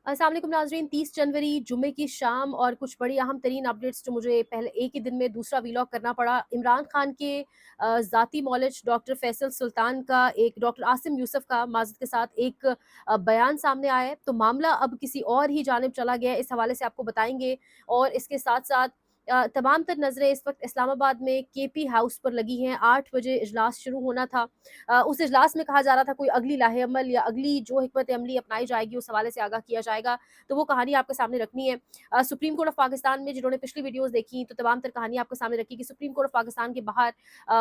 अस्सलाम वालेकुम नाज़रीन। 30 जनवरी जुम्मे की शाम और कुछ बड़ी अहम तरीन अपडेट्स जो मुझे पहले एक ही दिन में दूसरा वीलॉग करना पड़ा। इमरान खान के ज़ाती मौलिज डॉक्टर फैसल सुल्तान का एक डॉक्टर आसिम यूसुफ का माज़रत के साथ एक बयान सामने आया है। तो मामला अब किसी और ही जानिब चला गया है, इस हवाले से आपको बताएँगे। और इसके साथ-साथ तमाम तर नज़रें इस वक़्त इस्लामाबाद में केपी हाउस पर लगी हैं। 8 बजे इजलास शुरू होना था। उस इजलास में कहा जा रहा था कोई अगली लाहे-अमल या अगली जो हिकमत अमली अपनाई जाएगी उस हवाले से आगाह किया जाएगा। तो वो कहानी आपके सामने रखनी है। सुप्रीम कोर्ट ऑफ पाकिस्तान में जिन्होंने पिछली वीडियोज़ देखी तो तमाम तर कहानी आपके सामने रखी कि सुप्रीम कोर्ट ऑफ पाकिस्तान के बाहर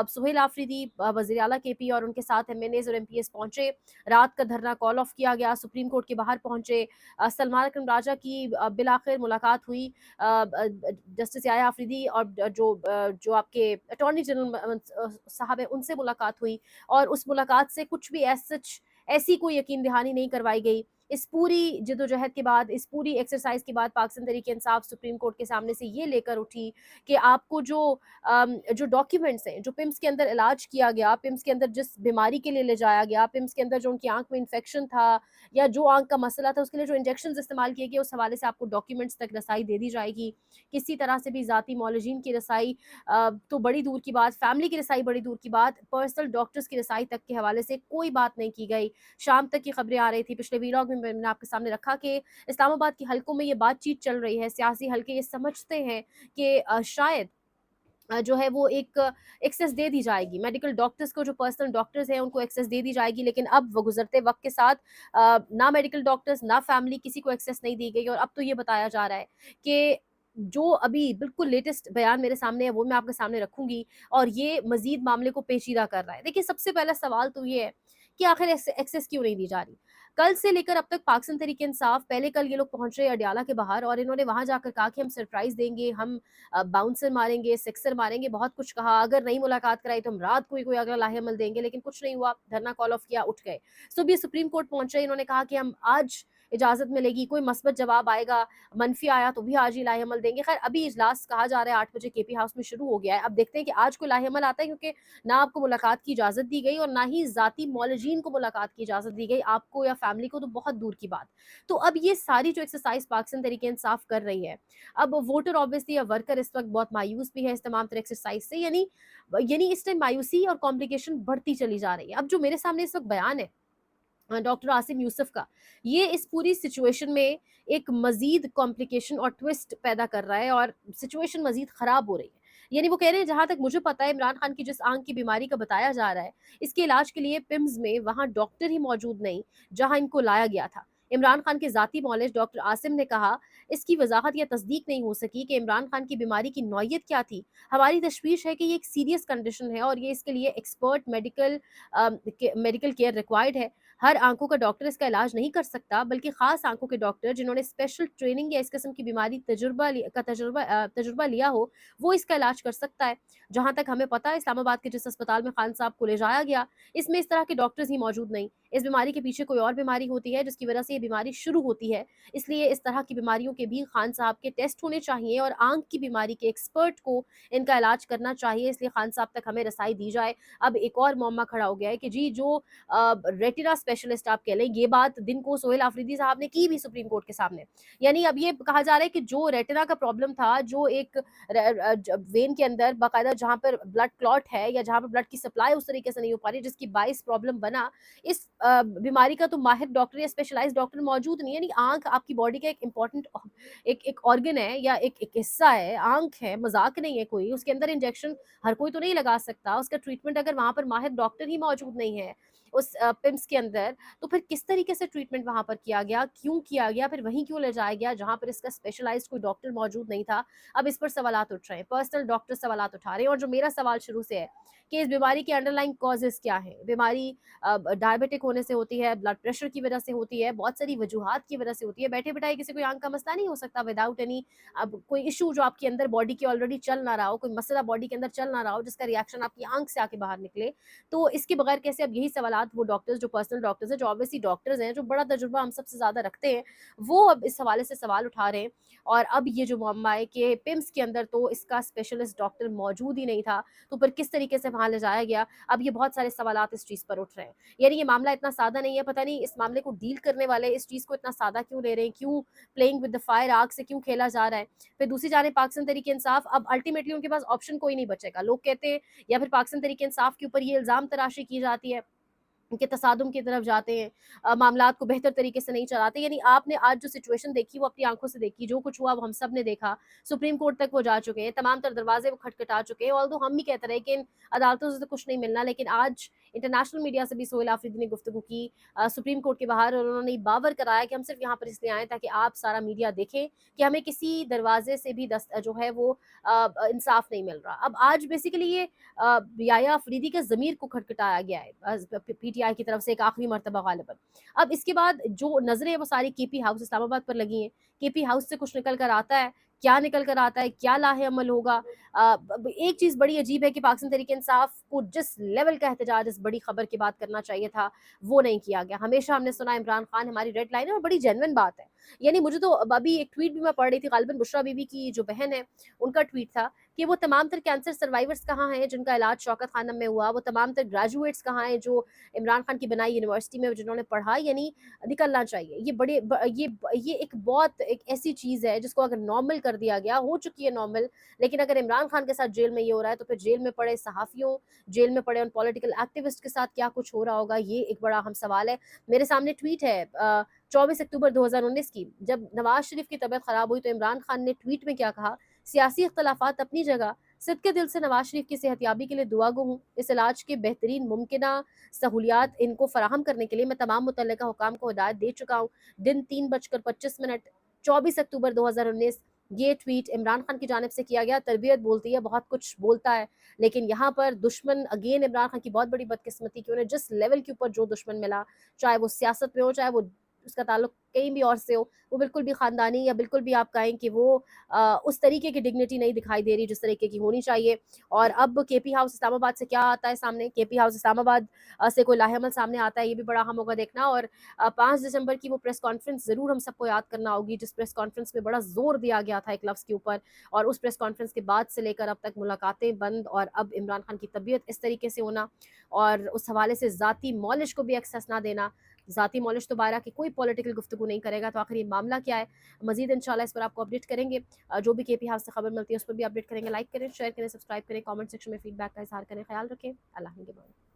सुहेल आफरीदी, वज़ीर आला केपी और उनके साथ एमएनएज़ और एमपीएस पहुंचे। रात का धरना कॉल ऑफ किया गया, सुप्रीम कोर्ट के बाहर पहुंचे। सलमान अकरम राजा की बिलाखिर मुलाकात हुई जस्टिस याया आफरीदी और जो आपके अटॉर्नी जनरल साहब हैं उनसे मुलाकात हुई। और उस मुलाकात से कुछ भी एज़ सच ऐसी कोई यकीन दहानी नहीं करवाई गई। इस पूरी जद्दोजहद के बाद, इस पूरी एक्सरसाइज़ के बाद पाकिस्तान तहरीक-ए-इंसाफ सुप्रीम कोर्ट के सामने से ये लेकर उठी कि आपको जो डॉक्यूमेंट्स हैं, जो पिम्स के अंदर इलाज किया गया, पिम्स के अंदर जिस बीमारी के लिए ले जाया गया, पिम्स के अंदर जो उनकी आँख में इन्फेक्शन था या जो आँख का मसला था, उसके लिए जो इंजेक्शंस इस्तेमाल किए गए, उस हवाले से आपको डॉक्यूमेंट्स तक रसाई दे दी जाएगी। किसी तरह से भी ज़ाती मौलजीन की रसाई तो बड़ी दूर की बात, फैमिली की रसाई बड़ी दूर की बात, पर्सनल डॉक्टर्स की रसाई तक के हवाले से कोई बात नहीं की गई। शाम तक की खबरें आ रही थी, पिछले वीलॉग में मैंने आपके सामने रखा कि इस्लामाबाद के हलकों में ये बातचीत चल रही है, सियासी हलके ये समझते हैं कि शायद जो है वो एक एक्सेस दे दी जाएगी। मेडिकल डॉक्टर्स को, जो पर्सनल डॉक्टर्स हैं उनको एक्सेस दे दी जाएगी, लेकिन अब वो गुज़रते वक़्त के साथ ना मेडिकल डॉक्टर्स, ना फैमिली, किसी को एक्सेस नहीं दी गई। और अब तो ये बताया जा रहा है कि जो अभी बिल्कुल लेटेस्ट बयान मेरे सामने है वो मैं आपके सामने रखूँगी और ये मज़ीद मामले को पेचीदा कर रहा है। देखिए, सबसे पहला सवाल तो ये है कि आखिर एक्सेस क्यों नहीं दी जा रही? कल से लेकर अब तक पाकिस्तान तहरीक-ए-इंसाफ, पहले कल ये लोग पहुँच रहे अडयाला के बाहर और इन्होंने वहाँ जाकर कहा कि हम सरप्राइज़ देंगे, हम बाउंसर मारेंगे, सिक्सर मारेंगे, बहुत कुछ कहा। अगर नहीं मुलाकात कराई तो हम रात को ही कोई अगला लाहे-अमल देंगे, लेकिन कुछ नहीं हुआ। धरना कॉल ऑफ किया, उठ गए। सुबह सुप्रीम कोर्ट पहुंचे, इन्होंने कहा कि हम आज इजाज़त मिलेगी, कोई मस्बत जवाब आएगा, मनफ़ी आया तो भी आज ही लाहे-अमल देंगे। खैर, अभी इजलास कहा जा रहा है 8 बजे केपी हाउस में शुरू हो गया है। अब देखते हैं कि आज कोई लाहे-अमल आता है, क्योंकि ना आपको मुलाकात की इजाज़त दी गई और ना ही ज़ाती मौलजीन को मुलाकात की इजाज़त दी गई, आपको या फैमिली को तो बहुत दूर की बात। तो अब ये सारी जो एक्सरसाइज़ पाकिस्तान तहरीक-ए-इंसाफ कर रही है, अब वोटर ऑब्वियसली या वर्कर इस वक्त बहुत मायूस भी है इस तमाम तरह एक्सरसाइज से। यानी इस टाइम मायूसी और कॉम्प्लिकेशन बढ़ती चली जा रही है। अब जो मेरे सामने इस वक्त बयान है डॉक्टर आसिम यूसुफ का, ये इस पूरी सिचुएशन में एक मजीद कॉम्प्लिकेशन और ट्विस्ट पैदा कर रहा है और सिचुएशन मजीद खराब हो रही है। यानी वो कह रहे हैं, जहां तक मुझे पता है, इमरान खान की जिस आंख की बीमारी का बताया जा रहा है, इसके इलाज के लिए पिम्स में वहां डॉक्टर ही मौजूद नहीं जहां इनको लाया गया था। इमरान खान के जाती मौलिज डॉक्टर आसिम ने कहा, इसकी वजाहत या तस्दीक नहीं हो सकी कि इमरान खान की बीमारी की नौयत क्या थी। हमारी तशवीश है कि ये एक सीरियस कंडीशन है और ये इसके लिए एक्सपर्ट मेडिकल केयर रिक्वायर्ड है। हर आंखों का डॉक्टर इसका इलाज नहीं कर सकता, बल्कि खास आंखों के डॉक्टर जिन्होंने स्पेशल ट्रेनिंग या इस किस्म की बीमारी तजुर्बा लिया हो, वो इसका इलाज कर सकता है। जहां तक हमें पता है, इस्लामाबाद के जिस अस्पताल में खान साहब को ले जाया गया, इसमें इस तरह के डॉक्टर्स ही मौजूद नहीं। इस बीमारी के पीछे कोई और बीमारी होती है जिसकी वजह से ये बीमारी शुरू होती है। इसलिए इस तरह की बीमारियों के भी खान साहब के टेस्ट होने चाहिए और आंख की बीमारी के एक्सपर्ट को इनका इलाज करना चाहिए, इसलिए खान साहब तक हमें रसाई दी जाए। अब एक और मौमा खड़ा हो गया है कि जी, जो रेटिना स्पेशलिस्ट आप कह लें, ये बात दिन को सोहेल आफरीदी साहब ने की भी सुप्रीम कोर्ट के सामने। यानी अब ये कहा जा रहा है कि जो रेटिना का प्रॉब्लम था, जो एक वेन के अंदर बाकायदा जहाँ पर ब्लड क्लॉट है या जहाँ पर ब्लड की सप्लाई उस तरीके से नहीं हो पा रही, जिसकी बाइस प्रॉब्लम बना, इस बीमारी का तो माहिर डॉक्टर या स्पेशलाइज्ड डॉक्टर मौजूद नहीं है। यानी आंख आपकी बॉडी का एक इंपॉर्टेंट एक ऑर्गन है या एक हिस्सा है, आंख है, मजाक नहीं है कोई। उसके अंदर इंजेक्शन हर कोई तो नहीं लगा सकता। उसका ट्रीटमेंट अगर वहां पर माहिर डॉक्टर ही मौजूद नहीं है उस पिम्स के अंदर, तो फिर किस तरीके से ट्रीटमेंट वहां पर किया गया, क्यों किया गया, फिर वहीं क्यों ले जाया गया जहां पर इसका स्पेशलाइज्ड कोई डॉक्टर मौजूद नहीं था। अब इस पर सवालात उठ रहे हैं, पर्सनल डॉक्टर सवालात उठा रहे हैं। और जो मेरा सवाल शुरू से है कि इस बीमारी के अंडरलाइंग कॉजेज क्या है। बीमारी डायबिटिक होने से होती है, ब्लड प्रेशर की वजह से होती है, बहुत सारी वजूहात की वजह से होती है। बैठे बैठाए किसी कोई आंख का मसला नहीं हो सकता विदाउट एनी अब कोई इशू जो आपके अंदर बॉडी के ऑलरेडी चल ना रहा हो, कोई मसला बॉडी के अंदर चल ना रहा हो जिसका रिएक्शन आपकी आंख से आके बाहर निकले। तो इसके बगैर कैसे, अब यही सवाल सवालात वो डॉक्टर्स जो पर्सनल डॉक्टर्स हैं, जो ऑब्वियसली डॉक्टर्स हैं, जो बड़ा तजुर्बा हम सबसे ज़्यादा रखते हैं, वो अब इस हवाले से सवाल उठा रहे हैं। और अब ये जो मुअम्मा है कि पिम्स के अंदर तो इसका स्पेशलिस्ट डॉक्टर मौजूद ही नहीं था, तो फिर किस तरीके से वहाँ ले जाया गया? अब ये बहुत सारे सवालात इस चीज़ पर उठ रहे हैं। यानी ये मामला इतना सादा नहीं है, पता नहीं इस मामले को डील करने वाले इस चीज़ को इतना सादा क्यों ले रहे हैं? क्यों प्लेइंग विद द फायर, आग से क्यों खेला जा रहा है? फिर दूसरी जानिब पाकिस्तान तहरीक-ए-इंसाफ, अब अल्टीमेटली उनके पास ऑप्शन कोई नहीं बचेगा। लोग कहते हैं, या फिर पाकिस्तान तहरीक-ए-इंसाफ के ऊपर ये इल्ज़ाम तराशी की जाती है के तसादुम की तरफ जाते हैं, मामलात को बेहतर तरीके से नहीं चलाते। यानी आपने आज जो सिचुएशन देखी वो अपनी आंखों से देखी, जो कुछ हुआ वो हम सब ने देखा। सुप्रीम कोर्ट तक वो जा चुके हैं, तमाम तर दरवाजे वो खटखटा चुके हैं। ऑल्दो हम भी कहते रहे कि इन अदालतों से तो कुछ नहीं मिलना, लेकिन आज इंटरनेशनल मीडिया से भी सोहेल आफरीदी ने गुफ्तगू की सुप्रीम कोर्ट के बाहर, और उन्होंने ये बावर कराया कि हम सिर्फ यहाँ पर इसलिए आए ताकि आप सारा मीडिया देखें कि हमें किसी दरवाजे से भी जो है वो इंसाफ नहीं मिल रहा। अब आज बेसिकली ये याया अफरीदी के ज़मीर को खटखटाया गया है पीटीआई की तरफ से एक आखिरी मर्तबा गालिबन। अब इसके बाद जो नज़रें वो सारी केपी हाउस इस्लामाबाद पर लगी हैं, केपी हाउस से कुछ निकल कर आता है, क्या निकल कर आता है, क्या लाहे-अमल होगा? एक चीज़ बड़ी अजीब है कि पाकिस्तान तहरीक-ए-इंसाफ को जिस लेवल का एहतजाज इस बड़ी खबर की बात करना चाहिए था, वो नहीं किया गया। हमेशा हमने सुना इमरान खान हमारी रेड लाइन है, और बड़ी जेन्युइन बात है। यानी मुझे तो अभी एक ट्वीट भी मैं पढ़ रही थी, गालिबन बुशरा बीबी की जो बहन है, उनका ट्वीट था कि वो तमाम तर कैंसर सर्वाइवर्स कहाँ हैं जिनका इलाज शौकत खानम में हुआ, वो तमाम तर ग्रेजुएट्स कहाँ हैं जो इमरान खान की बनाई यूनिवर्सिटी में जिन्होंने पढ़ा, यानी निकलना चाहिए। ये बड़े ये एक बहुत एक ऐसी चीज़ है जिसको अगर नॉर्मल कर दिया गया, हो चुकी है नॉर्मल, लेकिन अगर इमरान खान के साथ जेल में ये हो रहा है, तो फिर जेल में पड़े सहाफ़ियों, जेल में पड़े उन पॉलिटिकल एक्टिविस्ट के साथ क्या कुछ हो रहा होगा, ये एक बड़ा अहम सवाल है। मेरे सामने ट्वीट है 24 अक्टूबर 2019 की, जब नवाज़ शरीफ की तबीयत ख़राब हुई तो इमरान खान ने ट्वीट में क्या कहा, सियासी इख्तलाफात अपनी जगह, सिद्क़े दिल से नवाज़ शरीफ की सेहतयाबी के लिए दुआ गो हूँ। इस इलाज के बेहतरीन मुमकिना सहूलियात इनको फराहम करने के लिए मैं तमाम मुतल्लिका हुकाम को हिदायत दे चुका हूँ। दिन 3:25 24 अक्टूबर 2019। ये ट्वीट इमरान खान की जानिब से किया गया। तरबियत बोलती है, बहुत कुछ बोलता है, लेकिन यहाँ पर दुश्मन अगेन इमरान खान की बहुत बड़ी बदकिस्मती कि उन्हें जिस लेवल के ऊपर जो दुश्मन मिला, चाहे वो सियासत में हो, चाहे वो उसका ताल्लुक कहीं भी और से हो, वो बिल्कुल भी ख़ानदानी या बिल्कुल भी आप कहें कि वो उस तरीके की डिग्निटी नहीं दिखाई दे रही जिस तरीके की होनी चाहिए। और अब केपी हाउस इस्लामाबाद से क्या आता है सामने, केपी हाउस इस्लामाबाद से कोई लाहेअमल सामने आता है, ये भी बड़ा अहम होगा देखना। और 5 दिसंबर की वो प्रेस कॉन्फ्रेंस ज़रूर हम सबको याद करना होगी, जिस प्रेस कॉन्फ्रेंस में बड़ा ज़ोर दिया गया था एक लफ्ज़ के ऊपर, और उस प्रेस कॉन्फ्रेंस के बाद से लेकर अब तक मुलाकातें बंद, और अब इमरान खान की तबीयत इस तरीके से होना, और उस हवाले से ज़ाती मॉलिश को भी एक्सेस ना देना। ज़ाती मॉलिश तो बाहर कि कोई पॉलिटिकल गुफ्तगू नहीं करेगा, तो आखिर ये मामला क्या है? मज़ीद इंशाल्लाह इस पर आपको अपडेट करेंगे। जो भी केपी हाउस से खबर मिलती है उस पर भी अपडेट करेंगे। लाइक करें, शेयर करें, सब्सक्राइब करें, कमेंट सेक्शन में फीडबैक का इज़हार करें। ख्याल रखें। अल्लाह निगहबान।